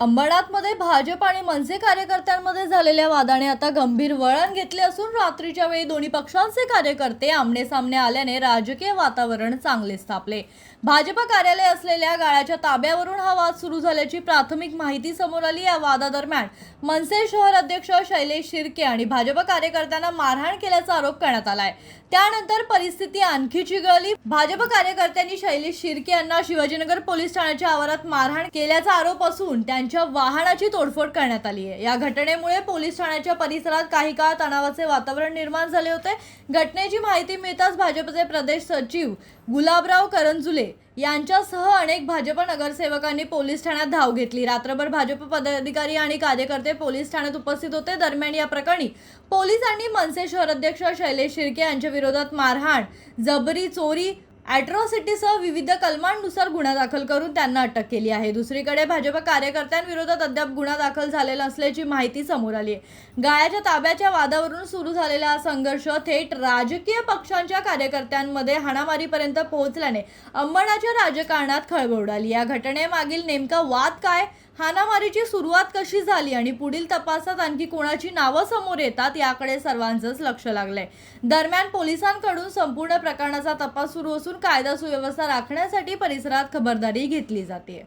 अंबरनाथमध्ये भाजप आणि मनसे कार्यकर्त्यांमध्ये झालेल्या वादाने आता गंभीर वळण घेतले असून रात्रीच्या वेळी दोन्ही पक्षांचे कार्यकर्ते आमने-सामने आल्याने राजकीय वातावरण चांगलेच तापले। भाजप कार्यालय असलेल्या गाळ्याच्या ताब्यावरून हा वाद सुरू झाल्याची प्राथमिक माहिती समोर आली। या वादादरम्यान मनसे शहर अध्यक्ष शैलेश शिर्के आणि भाजप कार्यकर्त्यांना मारहाण केल्याचा आरोप करण्यात आलाय। त्यानंतर परिस्थिती आणखी चिघळली। भाजप कार्यकर्त्यांनी शैलेश शिर्के यांना शिवाजीनगर पोलीस ठाण्याच्या आवारात मारहाण केल्याचा आरोप असून त्यांच्या वाहनाची तोडफोड करण्यात आली आहे। या घटनेमुळे पोलीस ठाण्याच्या परिसरात काही काळ तणावाचे वातावरण निर्माण झाले होते। घटनेची माहिती मिळताच भाजपचे प्रदेश सचिव गुलाबराव करंजुले यांच्यासह अनेक भाजप नगरसेवकांनी पोलीस ठाण्यात धाव घेतली। रात्रभर भाजप पदाधिकारी आणि कार्यकर्ते पोलीस ठाण्यात उपस्थित होते। दरम्यान या प्रकरणी पोलिसांनी मनसे शहर अध्यक्ष शैलेश शिर्के यांच्या विरोधात मारहाण, जबरी, चोरी, अॅट्रॉसिटीसह विविध कलमांनुसार गुन्हा दाखल करून त्यांना अटक केली आहे। दुसरीकडे भाजप कार्यकर्त्यांविरोधात अद्याप गुन्हा दाखल झालेला असल्याची माहिती समोर आली आहे। गाळ्याच्या ताब्याच्या वादावरून सुरू झालेला हा संघर्ष थेट राजकीय पक्षांच्या कार्यकर्त्यांमध्ये हाणामारीपर्यंत पोहोचल्याने अंबरनाथच्या राजकारणात खळबळ उडाली। या घटनेमागील नेमका वाद काय, हाणामारीची सुरुवात कशी झाली आणि पुढील तपासात आणखी कोणाची नावं समोर येतात याकडे सर्वांचंच लक्ष लागलंय। दरम्यान पोलिसांकडून संपूर्ण प्रकरणाचा तपास सुरू असून कायदा सुव्यवस्था राखण्यासाठी परिसरात खबरदारी घेतली जाते।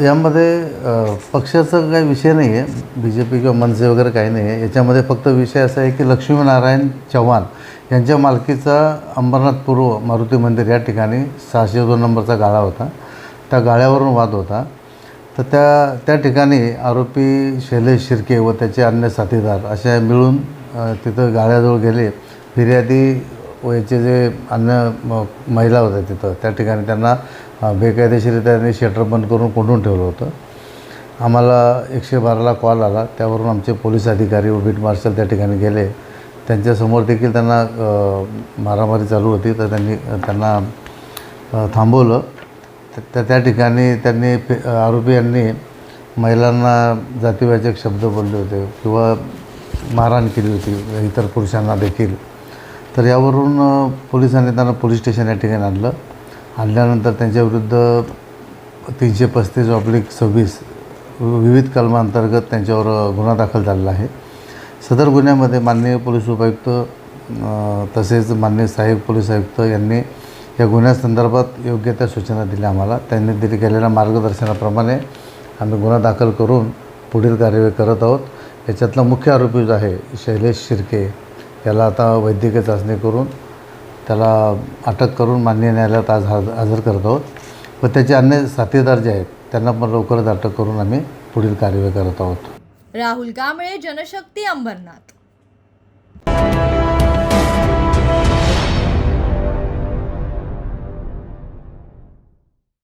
यामध्ये पक्षाचा काही विषय नाही आहे, बीजेपी किंवा मनसे वगैरे काही नाही आहे। याच्यामध्ये फक्त विषय असा आहे की लक्ष्मीनारायण चव्हाण यांच्या मालकीचा अंबरनाथ पूर्व मारुती मंदिर या ठिकाणी 602 नंबरचा गाळा होता। त्या गाळ्यावरून वाद होता। तर त्या ठिकाणी आरोपी शैलेश शिर्के व त्याचे अन्य साथीदार अशा मिळून तिथं गाळ्याजवळ गेले। फिर्यादी व याचे जे अन्य महिला होत्या तिथं त्या ठिकाणी त्यांना बेकायदेशीरित्या त्यांनी शटर बंद करून कोंडून ठेवलं होतं। आम्हाला 112ला कॉल आला। त्यावरून आमचे पोलीस अधिकारी व बीट मार्शल त्या ठिकाणी गेले। त्यांच्यासमोर देखील त्यांना मारामारी चालू होती, तर त्यांना थांबवलं। त्या ठिकाणी त्यांनी आरोपी यांनी महिलांना जातीवाचक शब्द बोलले होते किंवा मारहाण केली होती, इतर पुरुषांना देखील। तर यावरून पोलिसांनी त्यांना पोलीस स्टेशन या ठिकाणी आणल्यानंतर त्यांच्याविरुद्ध 335/26 विविध कलमांतर्गत त्यांच्यावर गुन्हा दाखल झालेला आहे। सदर गुन्ह्यामध्ये माननीय पोलीस उपायुक्त तसेच माननीय सहाय्यक पोलीस आयुक्त यांनी या गुन्ह्यासंदर्भात योग्य त्या सूचना दिल्या आम्हाला। त्यांनी केलेल्या मार्गदर्शनाप्रमाणे आम्ही गुन्हा दाखल करून पुढील कार्यवाही करत आहोत। याच्यातला मुख्य आरोपी जो आहे शैलेश शिर्के याला आता वैद्यकीय चाचणी करून त्याला अटक करून माननीय न्यायालयात आज हजर करत आहोत व त्याचे अन्य साथीदार जे आहेत त्यांना पण लवकरच अटक करून आम्ही पुढील कार्यवाही करत आहोत। राहुल कांबळे, जनशक्ती, अंबरनाथ।